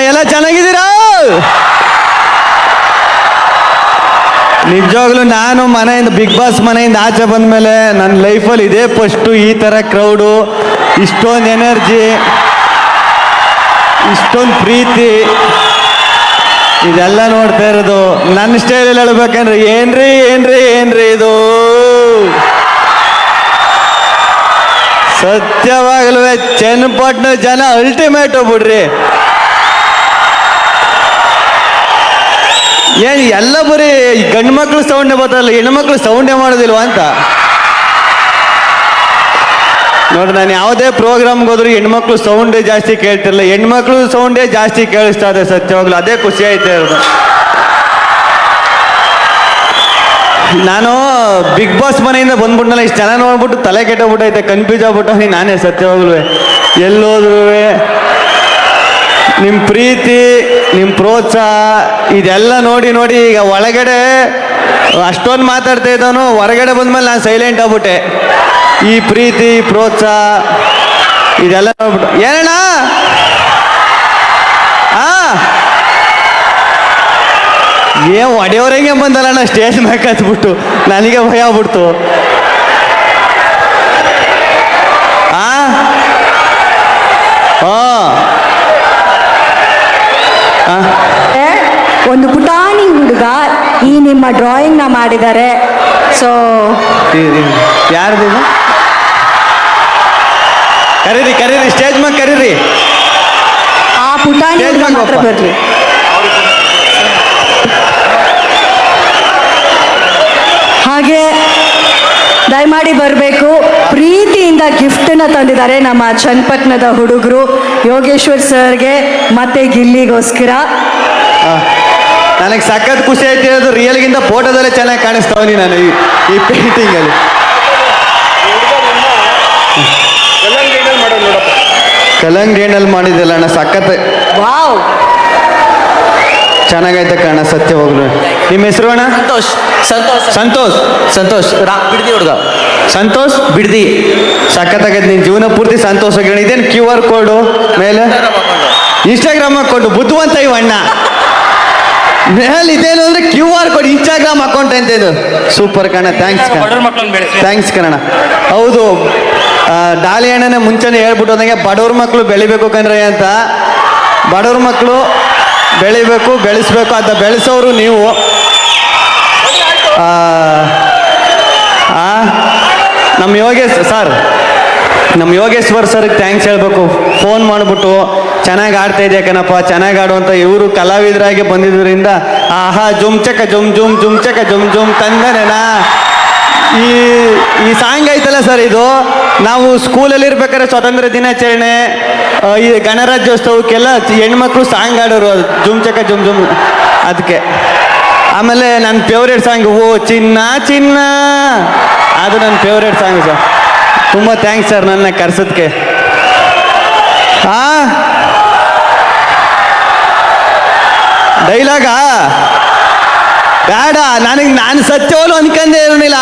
ಎಲ್ಲ ಚೆನ್ನಾಗಿದ್ದೀರಾ? ನಿಜವಾಗ್ಲೂ ನಾನು ಮನೆಯಿಂದ ಬಿಗ್ ಬಾಸ್ ಮನೆಯಿಂದ ಆಚೆ ಬಂದಮೇಲೆ ನನ್ನ ಲೈಫಲ್ಲಿ ಇದೇ ಫಸ್ಟು ಈ ಥರ ಕ್ರೌಡು, ಇಷ್ಟೊಂದು ಎನರ್ಜಿ, ಇಷ್ಟೊಂದು ಪ್ರೀತಿ ಇದೆಲ್ಲ ನೋಡ್ತಾ ಇರೋದು. ನನ್ನ ಸ್ಟೈಲಲ್ಲಿ ಹೇಳ್ಬೇಕಂದ್ರೆ ಏನ್ರಿ ಏನ್ರಿ ಏನ್ರಿ ಇದು ಸತ್ಯವಾಗಲೂ ಚನ್ನಪಟ್ಟಣ ಜನ ಅಲ್ಟಿಮೇಟ್ ಬಿಡ್ರಿ. ಏನು ಎಲ್ಲ ಬರೀ ಗಂಡು ಮಕ್ಳು ಸೌಂಡೇ ಬರ್ತಾರಲ್ಲ, ಹೆಣ್ಮಕ್ಳು ಸೌಂಡೇ ಮಾಡೋದಿಲ್ವಾ ಅಂತ ನೋಡ್ರಿ. ನಾನು ಯಾವುದೇ ಪ್ರೋಗ್ರಾಮ್ಗೆ ಹೋದ್ರು ಹೆಣ್ಮಕ್ಳು ಸೌಂಡೇ ಜಾಸ್ತಿ ಕೇಳ್ತಿರಲ್ಲ, ಹೆಣ್ಮಕ್ಳು ಸೌಂಡೇ ಜಾಸ್ತಿ ಕೇಳಿಸ್ತಾ ಇದೆ. ಸತ್ಯವಾಗ್ಲು ಅದೇ ಖುಷಿ ಆಯ್ತಾ ಇರೋದು. ನಾನು ಬಿಗ್ ಬಾಸ್ ಮನೆಯಿಂದ ಬಂದ್ಬಿಟ್ನಲ್ಲ, ಇಷ್ಟು ಜನ ನೋಡ್ಬಿಟ್ಟು ತಲೆ ಕೆಟ್ಟೋಗ್ಬಿಟ್ಟೈತೆ, ಕನ್ಫ್ಯೂಸ್ ಆಗ್ಬಿಟ್ಟು ನಾನೇ. ಸತ್ಯವಾಗ್ಲು ಎಲ್ಲೋದ್ರು ನಿಮ್ಮ ಪ್ರೀತಿ, ನಿಮ್ಮ ಪ್ರೋತ್ಸಾಹ ಇದೆಲ್ಲ ನೋಡಿ ನೋಡಿ ಈಗ ಒಳಗಡೆ ಅಷ್ಟೊಂದು ಮಾತಾಡ್ತಾ ಇದ್ದವನು ಹೊರಗಡೆ ಬಂದ್ಮೇಲೆ ನಾನು ಸೈಲೆಂಟ್ ಆಗ್ಬಿಟ್ಟೆ. ಈ ಪ್ರೀತಿ ಪ್ರೋತ್ಸಾಹ ಇದೆಲ್ಲ ನೋಡ್ಬಿಟ್ಟು ಏನಣ್ಣ ಏನು ಒಡೆಯವ್ರಂಗೆ ಬಂದಲ್ಲಣ್ಣ ಸ್ಟೇಜ್ ಮ್ಯಾಕ್ ಹತ್ಬಿಟ್ಟು, ನನಗೆ ಭಯ ಆಗ್ಬಿಡ್ತು. ಒಂದು ಪುಟಾಣಿ ಹುಡುಗ ಈ ನಿಮ್ಮ ಡ್ರಾಯಿಂಗ್ನ ಮಾಡಿದ್ದಾರೆ. ಸೊ ಯಾರ್ದು ಕರೀರಿ ಕರೀರಿ, ಸ್ಟೇಜ್ ಮ್ಯಾಗ ಕರೀರಿ. ಆ ಪುಟಾಣಿ ಮಾತ್ರ ಬರ್ರಿ. ಹಾಗೆ ದಯಮಾಡಿ ಬರಬೇಕು. ಪ್ರೀತಿಯಿಂದ ಗಿಫ್ಟನ್ನು ತಂದಿದ್ದಾರೆ ನಮ್ಮ ಚನ್ನಪಟ್ಟಣದ ಹುಡುಗರು ಯೋಗೇಶ್ವರ್ ಸರ್ಗೆ ಮತ್ತೆ ಗಿಲ್ಲಿಗೋಸ್ಕರ. ನನಗೆ ಸಖತ್ ಖುಷಿ ಆಯ್ತಿರೋದು, ರಿಯಲ್ಗಿಂತ ಫೋಟೋದಲ್ಲೇ ಚೆನ್ನಾಗಿ ಕಾಣಿಸ್ತಾವನಿ ನಾನು ಈ ಪೇಂಟಿಂಗಲ್ಲಿ. ಕಲಂಗಡಿಯಲ್ಲಿ ಮಾಡಿದ್ದಲ್ಲ ಅಣ್ಣ, ಸಖತ್ ವಾವ್ ಚೆನ್ನಾಗೈತೆ ಕಣ. ಸತ್ಯವಾಗ್ಲು ನಿಮ್ಮ ಹೆಸರು ಅಣ್ಣ? ಸಂತೋಷ್. ಸಂತೋಷ್ ಸಂತೋಷ್ ಸಂತೋಷ್ ಬಿಡ್ದಿ ಹುಡುಗ. ಸಂತೋಷ್ ಬಿಡ್ದಿ. ಸಖತ್ತಾಗೈತೆ. ನಿನ್ನ ಜೀವನ ಪೂರ್ತಿ ಸಂತೋಷ. ಇದೇನು QR ಕೋಡು ಮೇಲೆ ಇನ್ಸ್ಟಾಗ್ರಾಮ್ ಹಾಕೊಂಡು ಬುದ್ಧಿವಂತ ಇವ ಅಣ್ಣ. ಮೇಲೆ ಇದೇನು ಅಂದ್ರೆ QR ಕೋಡ್ ಇನ್ಸ್ಟಾಗ್ರಾಮ್ ಅಕೌಂಟ್ ಅಂತ ಇದು. ಸೂಪರ್ ಕಣ, ಥ್ಯಾಂಕ್ಸ್ ಕಣ, ಥ್ಯಾಂಕ್ಸ್ ಕಣ. ಹೌದು, ಡಾಲಿ ಅಣ್ಣನೇ ಮುಂಚೆನೇ ಹೇಳ್ಬಿಟ್ಟು ಹೋದಂಗೆ ಬಡವ್ರ ಮಕ್ಕಳು ಬೆಳಿಬೇಕು ಕಣ್ರಿ ಅಂತ. ಬಡವ್ರ ಮಕ್ಕಳು ಬೆಳಿಬೇಕು, ಬೆಳೆಸ್ಬೇಕು ಅಂತ ಬೆಳೆಸೋರು ನೀವು. ನಮ್ಮ ಯೋಗೇಶ್ವರ್ ಸರ್ಗೆ ಥ್ಯಾಂಕ್ಸ್ ಹೇಳ್ಬೇಕು. ಫೋನ್ ಮಾಡಿಬಿಟ್ಟು ಚೆನ್ನಾಗಿ ಆಡ್ತಾ ಇದೆಯಾ ಕಣಪ್ಪ, ಚೆನ್ನಾಗಿ ಆಡುವಂಥ ಇವರು ಕಲಾವಿದರಾಗಿ ಬಂದಿದ್ದರಿಂದ ಆಹಾ ಜುಮ್ ಚಕ ಜುಮ್ ಜುಮ್ ಜುಮ್ ಚಕ ಜುಮ್ ಜುಮ್ ತಂದನೇನಾ. ಈ ಸಾಂಗ್ ಐತಲ್ಲ ಸರ್, ಇದು ನಾವು ಸ್ಕೂಲಲ್ಲಿ ಇರ್ಬೇಕಾದ್ರೆ ಸ್ವಾತಂತ್ರ್ಯ ದಿನಾಚರಣೆ, ಈ ಗಣರಾಜ್ಯೋತ್ಸವಕ್ಕೆಲ್ಲ ಹೆಣ್ಮಕ್ಳು ಸಾಂಗ್ ಆಡೋರು, ಜುಮ್ ಚಕ ಜುಮ್ ಜುಮ್. ಅದಕ್ಕೆ ಆಮೇಲೆ ನನ್ನ ಫೇವ್ರೇಟ್ ಸಾಂಗ್ ಓ ಚಿನ್ನ ಚಿನ್ನ, ಅದು ನನ್ನ ಫೇವ್ರೇಟ್ ಸಾಂಗ್ ಸರ್. ತುಂಬ ಥ್ಯಾಂಕ್ಸ್ ಸರ್ ನನ್ನ ಕರ್ಸೋದಕ್ಕೆ. ಡೈಲಾಗಾ ಬೇಡ, ನಾನು ಸತ್ಯವಲ್ಲೂ ಅನ್ಕಂದೇ ಇರಲಿಲ್ಲ.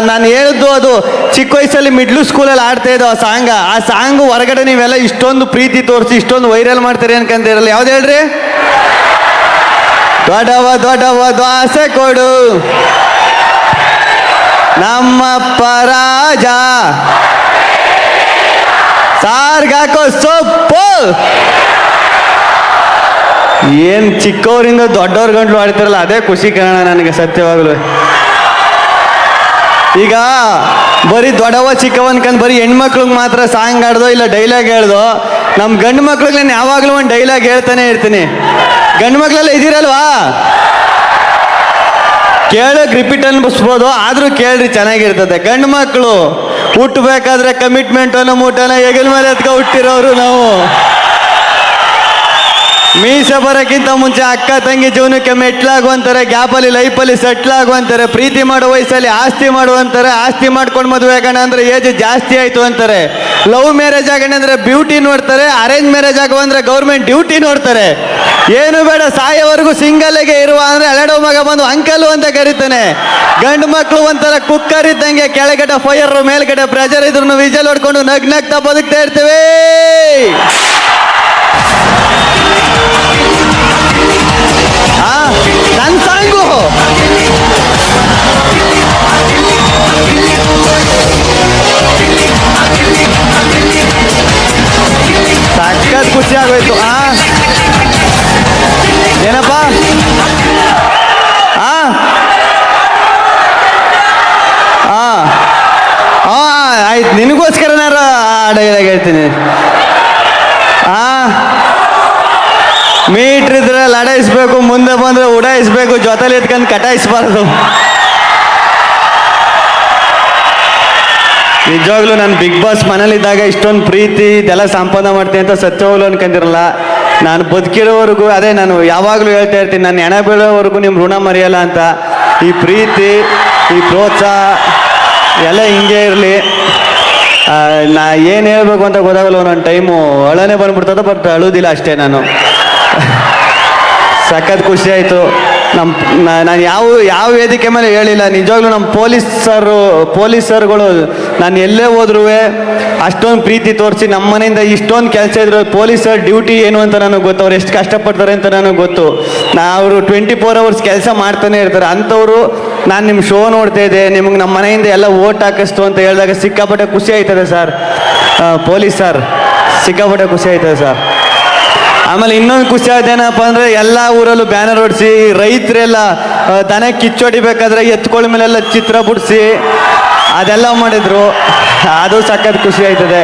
ನಾನು ಹೇಳಿದ್ದು ಅದು ಚಿಕ್ಕ ವಯಸ್ಸಲ್ಲಿ ಮಿಡ್ಲ್ ಸ್ಕೂಲಲ್ಲಿ ಆಡ್ತಾ ಇದ್ದೋ ಆ ಸಾಂಗು ಹೊರಗಡೆ ನೀವೆಲ್ಲ ಇಷ್ಟೊಂದು ಪ್ರೀತಿ ತೋರಿಸಿ ಇಷ್ಟೊಂದು ವೈರಲ್ ಮಾಡ್ತೀರಿ ಅನ್ಕಂತ ಇರಲ್ಲ. ಯಾವ್ದು ಹೇಳ್ರಿ? ದೊಡ್ಡವ ದೊಡ್ಡವ ದ್ವಾಸೆ ಕೊಡು ನಮ್ಮಪ್ಪ ರಾಜ, ಸಾರ್ಗಾಕೋ ಸೊಪ್ಪು. ಏನ್ ಚಿಕ್ಕವರಿಂದ ದೊಡ್ಡವ್ರ ಗಂಟ್ಲು ಆಡ್ತಾರಲ್ಲ, ಅದೇ ಖುಷಿ ಕಾರಣ ನನಗೆ ಸತ್ಯವಾಗ್ಲು. ಈಗ ಬರೀ ದೊಡ್ಡವ ಚಿಕ್ಕವ ಅನ್ಕಂಡು ಬರೀ ಹೆಣ್ಮಕ್ಳಿಗೆ ಮಾತ್ರ ಸಾಂಗ್ ಆಡ್ದೋ ಇಲ್ಲ ಡೈಲಾಗ್ ಹೇಳ್ದೋ, ನಮ್ಮ ಗಂಡು ಮಕ್ಳಿಗೆ ನಾನು ಯಾವಾಗಲೂ ಒಂದು ಡೈಲಾಗ್ ಹೇಳ್ತಾನೆ ಇರ್ತೀನಿ. ಗಂಡು ಮಕ್ಳೆಲ್ಲ ಇದ್ದೀರಲ್ವಾ, ಕೇಳೋಕೆ ರಿಪೀಟ್ ಅನ್ಬಿಸ್ಬೋದು, ಆದರೂ ಕೇಳ್ರಿ ಚೆನ್ನಾಗಿರ್ತದೆ. ಗಂಡು ಮಕ್ಕಳು ಹುಟ್ಟಬೇಕಾದ್ರೆ ಕಮಿಟ್ಮೆಂಟ್ ಅನ್ನೋ ಮೂಟನ ಹೆಗಲ ಮೇಲೆ ಎತ್ಕೊ ಹುಟ್ಟಿರೋರು ನಾವು. ಮೀಸೆ ಬರೋಕ್ಕಿಂತ ಮುಂಚೆ ಅಕ್ಕ ತಂಗಿ ಜೀವನಕ್ಕೆ ಮೆಟ್ಲಾಗುವಂತಾರೆ, ಗ್ಯಾಪಲ್ಲಿ ಲೈಫಲ್ಲಿ ಸೆಟ್ಲ್ ಆಗುವಂತಾರೆ, ಪ್ರೀತಿ ಮಾಡೋ ವಯಸ್ಸಲ್ಲಿ ಆಸ್ತಿ ಮಾಡುವಂತಾರೆ, ಆಸ್ತಿ ಮಾಡ್ಕೊಂಡು ಮದುವೆ ಆಗೋಣ ಅಂದರೆ ಏಜ್ ಜಾಸ್ತಿ ಆಯಿತು ಅಂತಾರೆ, ಲವ್ ಮ್ಯಾರೇಜ್ ಆಗೋಣ ಅಂದರೆ ಬ್ಯೂಟಿ ನೋಡ್ತಾರೆ, ಅರೇಂಜ್ ಮ್ಯಾರೇಜ್ ಆಗೋ ಅಂದರೆ ಗೌರ್ಮೆಂಟ್ ಡ್ಯೂಟಿ ನೋಡ್ತಾರೆ. ಏನು ಬೇಡ ಸಾಯೋವರೆಗೂ ಸಿಂಗಲ್ಗೆ ಇರುವ ಅಂದರೆ ಹಳೆಡೋ ಮಗ ಬಂದು ಅಂಕಲು ಅಂತ ಕರೀತಾನೆ. ಗಂಡು ಮಕ್ಕಳು ಒಂಥರ ಕುಕ್ಕರ್ ಇದ್ದಂಗೆ, ಕೆಳಗಡೆ ಫೈರ್ ಮೇಲ್ಗಡೆ ಪ್ರೆಷರ್ ಇದ್ರು ವಿಜಲ್ ಹೊಡ್ಕೊಂಡು ನಗ್ನಗ್ತಾ ಬದುಕ್ತಾ ಇರ್ತೇವೆ. ಸಖತ್ ಖುಷಿ ಆಗೋಯ್ತು. ಏನಪ್ಪ ಆಯ್ತು, ನಿನಗೋಸ್ಕರ ನಾನು ಡೈಲಾಗ್ ಹೇಳ್ತೀನಿ. ಮೀಟ್ರ್ ಇದ್ರೆ ಲಡಾಯಿಸ್ಬೇಕು, ಮುಂದೆ ಬಂದ್ರೆ ಉಡಾಯಿಸ್ಬೇಕು, ಜೊತೆಲಿ ಎತ್ಕೊಂಡು ಕಟಾಯಿಸ್ಬಾರ್ದು. ನಿಜವಾಗ್ಲೂ ನಾನು ಬಿಗ್ ಬಾಸ್ ಮನೇಲಿದ್ದಾಗ ಇಷ್ಟೊಂದು ಪ್ರೀತಿ ಇದೆಲ್ಲ ಸಂಪಾದನೆ ಮಾಡ್ತೀನಿ ಅಂತ ಸತ್ಯವಾಗ್ಲೂ ಅನ್ಕೊಂಡಿರಲ್ಲ. ನಾನು ಬದುಕಿರೋವರೆಗೂ ಅದೇ ನಾನು ಯಾವಾಗಲೂ ಹೇಳ್ತಾ ಇರ್ತೀನಿ, ನಾನು ಹೆಣ ಬೀಳೋವರೆಗೂ ನಿಮ್ಮ ಋಣ ಮರೆಯಲ್ಲ ಅಂತ. ಈ ಪ್ರೀತಿ, ಈ ಪ್ರೋತ್ಸಾಹ ಎಲ್ಲ ಹಿಂಗೆ ಇರಲಿ. ನಾ ಏನು ಹೇಳ್ಬೇಕು ಅಂತ ಗೊತ್ತಾಗಲ್ಲ, ನನ್ನ ಟೈಮು ಅಳನೇ ಬಂದ್ಬಿಡ್ತದೆ, ಬಟ್ ಅಳುವುದಿಲ್ಲ ಅಷ್ಟೇ. ನಾನು ಸಖತ್ ಖುಷಿ ಆಯಿತು. ನಾನು ಯಾವ ವೇದಿಕೆ ಮೇಲೆ ಹೇಳಿಲ್ಲ. ನಿಜವಾಗ್ಲೂ ನಮ್ಮ ಪೊಲೀಸರುಗಳು ನಾನು ಎಲ್ಲೇ ಹೋದ್ರೂ ಅಷ್ಟೊಂದು ಪ್ರೀತಿ ತೋರಿಸಿ ನಮ್ಮ ಮನೆಯಿಂದ ಇಷ್ಟೊಂದು ಕೆಲಸ ಇದ್ರು. ಪೊಲೀಸರ ಡ್ಯೂಟಿ ಏನು ಅಂತ ನನಗೆ ಗೊತ್ತು, ಅವ್ರು ಎಷ್ಟು ಕಷ್ಟಪಡ್ತಾರೆ ಅಂತ ನನಗೆ ಗೊತ್ತು. ಅವರು 24 hours ಕೆಲಸ ಮಾಡ್ತಾನೆ ಇರ್ತಾರೆ. ಅಂಥವ್ರು ನಾನು ನಿಮ್ಮ ಶೋ ನೋಡ್ತಾ ಇದ್ದೆ, ನಿಮಗೆ ನಮ್ಮ ಮನೆಯಿಂದ ಎಲ್ಲ ಓಟ್ ಹಾಕಿಸ್ತು ಅಂತ ಹೇಳಿದಾಗ ಸಿಕ್ಕಾಪಟ್ಟೆ ಖುಷಿ ಆಯ್ತದೆ ಸರ್. ಪೊಲೀಸ್ ಸರ್, ಸಿಕ್ಕಾಪಟ್ಟೆ ಖುಷಿ ಆಯ್ತದೆ ಸರ್. ಆಮೇಲೆ ಇನ್ನೊಂದು ಖುಷಿ ಆಯ್ತೇನಪ್ಪ ಅಂದರೆ, ಎಲ್ಲ ಊರಲ್ಲೂ ಬ್ಯಾನರ್ ಹೊಡಿಸಿ ರೈತರೆಲ್ಲ ದನ ಕಿಚ್ಚೊಡಿಬೇಕಾದ್ರೆ ಎತ್ಕೊಳ್ಳ ಮೇಲೆಲ್ಲ ಚಿತ್ರ ಬಿಡಿಸಿ ಅದೆಲ್ಲ ಮಾಡಿದ್ರು. ಅದು ಸಖತ್ ಖುಷಿ ಆಯ್ತದೆ.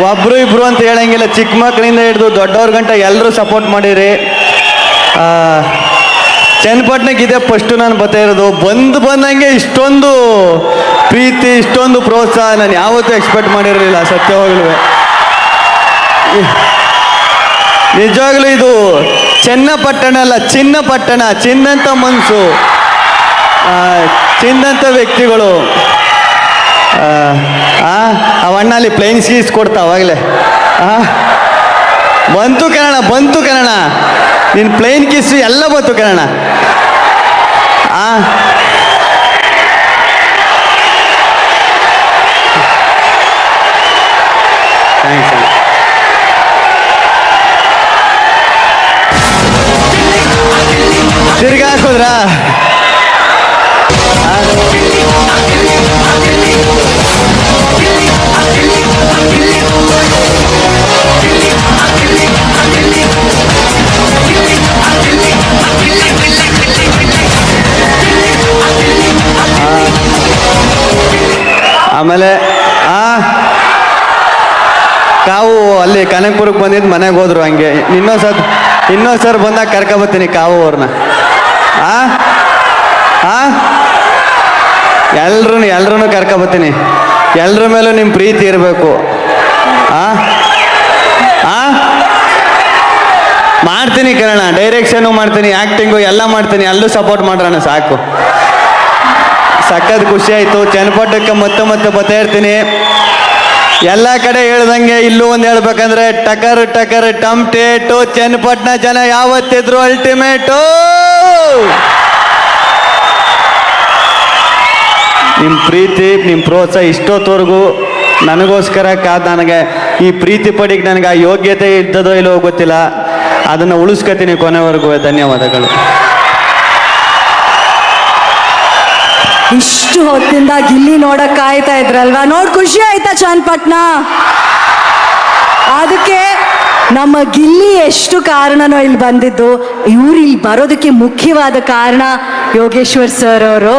ಒಬ್ಬರು ಇಬ್ಬರು ಅಂತ ಹೇಳಂಗಿಲ್ಲ, ಚಿಕ್ಕ ಮಕ್ಕಳಿಂದ ಹಿಡಿದು ದೊಡ್ಡವ್ರ ಗಂಟ ಎಲ್ಲರೂ ಸಪೋರ್ಟ್ ಮಾಡಿರಿ. ಚನ್ನಪಟ್ಟಣಕ್ಕೆ ಇದೆ ಫಸ್ಟು ನಾನು ಬರ್ತಾ ಇರೋದು. ಬಂದಂಗೆ ಇಷ್ಟೊಂದು ಪ್ರೀತಿ, ಇಷ್ಟೊಂದು ಪ್ರೋತ್ಸಾಹ ನಾನು ಯಾವತ್ತೂ ಎಕ್ಸ್ಪೆಕ್ಟ್ ಮಾಡಿರಲಿಲ್ಲ ಸತ್ಯವಾಗ್ಲೂ. ನಿಜವಾಗ್ಲೂ ಇದು ಚನ್ನಪಟ್ಟಣ ಅಲ್ಲ, ಚಿನ್ನಪಟ್ಟಣ. ಚಿನ್ನಂತ ಮನಸ್ಸು, ಚಿನ್ನಂತ ವ್ಯಕ್ತಿಗಳು. ಅವಣ್ಣ ಅಲ್ಲಿ ಪ್ಲೈನ್ ಸೀಸ್ ಕೊಡ್ತಾ ಅವಾಗಲೇ ಬಂತು ಕನ್ನಡ. ನಿನ್ನ ಪ್ಲೈನ್ ಕಿಸ್ ಎಲ್ಲ ಬಂತು ಕನ್ನಡ. ಥ್ಯಾಂಕ್ಸ್. ತಿರ್ಗಾ ಹಾಕಿದ್ರಾ? ಆಮೇಲೆ ಕಾವು ಅಲ್ಲಿ ಕನಕಪುರಕ್ಕೆ ಬಂದಿದ್ದು ಮನೆಗೆ ಹೋದ್ರು. ಹಂಗೆ ಇನ್ನೊಂದು ಸರ್ ಬಂದಾಗ ಕರ್ಕೊಬತ್ತೀನಿ ಕಾವು ಅವ್ರನ್ನ. ಎಲ್ರೂ ಕರ್ಕೊಬತ್ತೀನಿ. ಎಲ್ರ ಮೇಲೂ ನಿಮ್ಮ ಪ್ರೀತಿ ಇರಬೇಕು. ಮಾಡ್ತೀನಿ ಕನ್ನಡ, ಡೈರೆಕ್ಷನು ಮಾಡ್ತೀನಿ, ಆ್ಯಕ್ಟಿಂಗು ಎಲ್ಲ ಮಾಡ್ತೀನಿ. ಅಲ್ಲೂ ಸಪೋರ್ಟ್ ಮಾಡೋಣ ಸಾಕು. ಸಖತ್ ಖುಷಿ ಆಯಿತು. ಚನ್ನಪಟ್ಟಣಕ್ಕೆ ಮತ್ತೆ ಬರ್ತಾ ಇರ್ತೀನಿ. ಎಲ್ಲ ಕಡೆ ಹೇಳ್ದಂಗೆ ಇಲ್ಲೂ ಒಂದು ಹೇಳ್ಬೇಕಂದ್ರೆ, ಟಕರ್ ಟಮ್ಟೇಟು. ಚನ್ನಪಟ್ಟಣ ಜನ ಯಾವತ್ತಿದ್ರು ಅಲ್ಟಿಮೇಟು. ನಿಮ್ಮ ಪ್ರೀತಿ, ನಿಮ್ಮ ಪ್ರೋತ್ಸಾಹ ಇಷ್ಟೊತ್ತವರೆಗೂ ನನಗೋಸ್ಕರ ನನಗೆ ಈ ಪ್ರೀತಿ ಪಡಿಗೆ ನನಗೆ ಆ ಯೋಗ್ಯತೆ ಇದ್ದದೋ ಇಲ್ಲೋ ಗೊತ್ತಿಲ್ಲ. ಅದನ್ನು ಉಳಿಸ್ಕೊತೀನಿ ಕೊನೆವರೆಗೂ. ಧನ್ಯವಾದಗಳು. ಇಷ್ಟು ಹೊತ್ತಿಂದ ಗಿಲ್ಲಿ ನೋಡಕ್ ಕಾಯ್ತಾ ಇದ್ರಲ್ವಾ? ನೋಡಿ ಖುಷಿ ಆಯ್ತಾ ಚನ್ನಪಟ್ಟಣ? ಅದಕ್ಕೆ ನಮ್ಮ ಗಿಲ್ಲಿ ಎಷ್ಟು ಕಾರಣನೋ ಇಲ್ಲಿ ಬಂದಿದ್ದು. ಇವ್ರು ಇಲ್ಲಿ ಬರೋದಕ್ಕೆ ಮುಖ್ಯವಾದ ಕಾರಣ ಯೋಗೇಶ್ವರ್ ಸರ್ ಅವರು.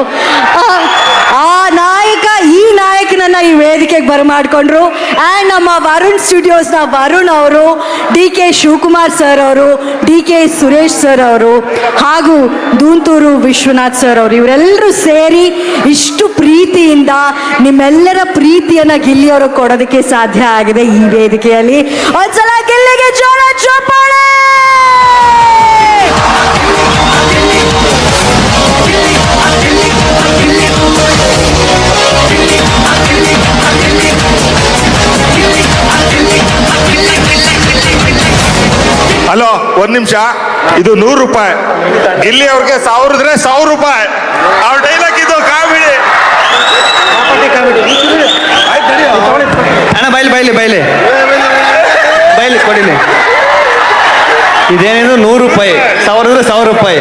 ಈ ನಾಯಕನನ್ನ ಈ ವೇದಿಕೆಗೆ ಬರಮಾಡ್ಕೊಂಡ್ರು. ಆ್ಯಂಡ್ ನಮ್ಮ ವರುಣ್ ಸ್ಟುಡಿಯೋಸ್ನ ವರುಣ್ ಅವರು, DK ಶಿವಕುಮಾರ್ ಸರ್ ಅವರು, DK ಸುರೇಶ್ ಸರ್ ಅವರು, ಹಾಗೂ ದೂಂತೂರು ವಿಶ್ವನಾಥ್ ಸರ್ ಅವರು, ಇವರೆಲ್ಲರೂ ಸೇರಿ ಇಷ್ಟು ಪ್ರೀತಿಯಿಂದ ನಿಮ್ಮೆಲ್ಲರ ಪ್ರೀತಿಯನ್ನ ಗಿಲ್ಲಿಯವರು ಕೊಡೋದಕ್ಕೆ ಸಾಧ್ಯ ಆಗಿದೆ ಈ ವೇದಿಕೆಯಲ್ಲಿ. ಒಂದ್ಸಲ ಗಿಲ್ಲಿಗೆ ಜೋರ ಚಪ್ಪಾಳೆ. ಹಲೋ, ಒಂದ್ ನಿಮಿಷ. ಇದು 100 ರೂಪಾಯಿ. ಗಿಲ್ಲಿ ಅವ್ರಿಗೆ 1000 ಇದ್ರೆ 1000 ರೂಪಾಯಿ. ಅವ್ರ ಡೈಲಾಗ್ ಇದು ಕಾಮಿಡಿ. ಅಣ್ಣ ಬೈಲಿ ಕೊಡಿಲಿ. ಇದೇನಿದು 100 ರೂಪಾಯಿ, 1000 ಇದ್ರೆ 1000 ರೂಪಾಯಿ,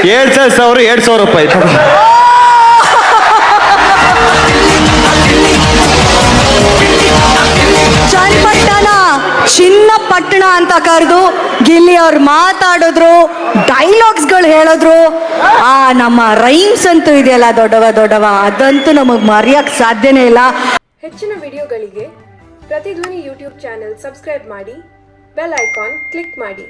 2,000 ರೂಪಾಯಿ. ಚನ್ನಪಟ್ಟಣ ಚಿನ್ನಪಟ್ಟಣ ಅಂತ ಕರೆದು ಗಿಲ್ಲಿ ಅವ್ರು ಮಾತಾಡಿದ್ರು, ಡೈಲಾಗ್ಸ್ಗಳು ಹೇಳಿದ್ರು. ಆ ನಮ್ಮ ರೈಮ್ಸ್ ಅಂತೂ ಇದೆಯಲ್ಲ ದೊಡ್ಡವ ಅದಂತೂ ನಮಗೆ ಮರೆಯಕ್ಕೆ ಸಾಧ್ಯನೇ ಇಲ್ಲ. ಹೆಚ್ಚಿನ ವಿಡಿಯೋಗಳಿಗೆ ಪ್ರತಿಧ್ವನಿ ಯೂಟ್ಯೂಬ್ ಚಾನೆಲ್ ಸಬ್ಸ್ಕ್ರೈಬ್ ಮಾಡಿ, ಬೆಲ್ ಐಕಾನ್ ಕ್ಲಿಕ್ ಮಾಡಿ.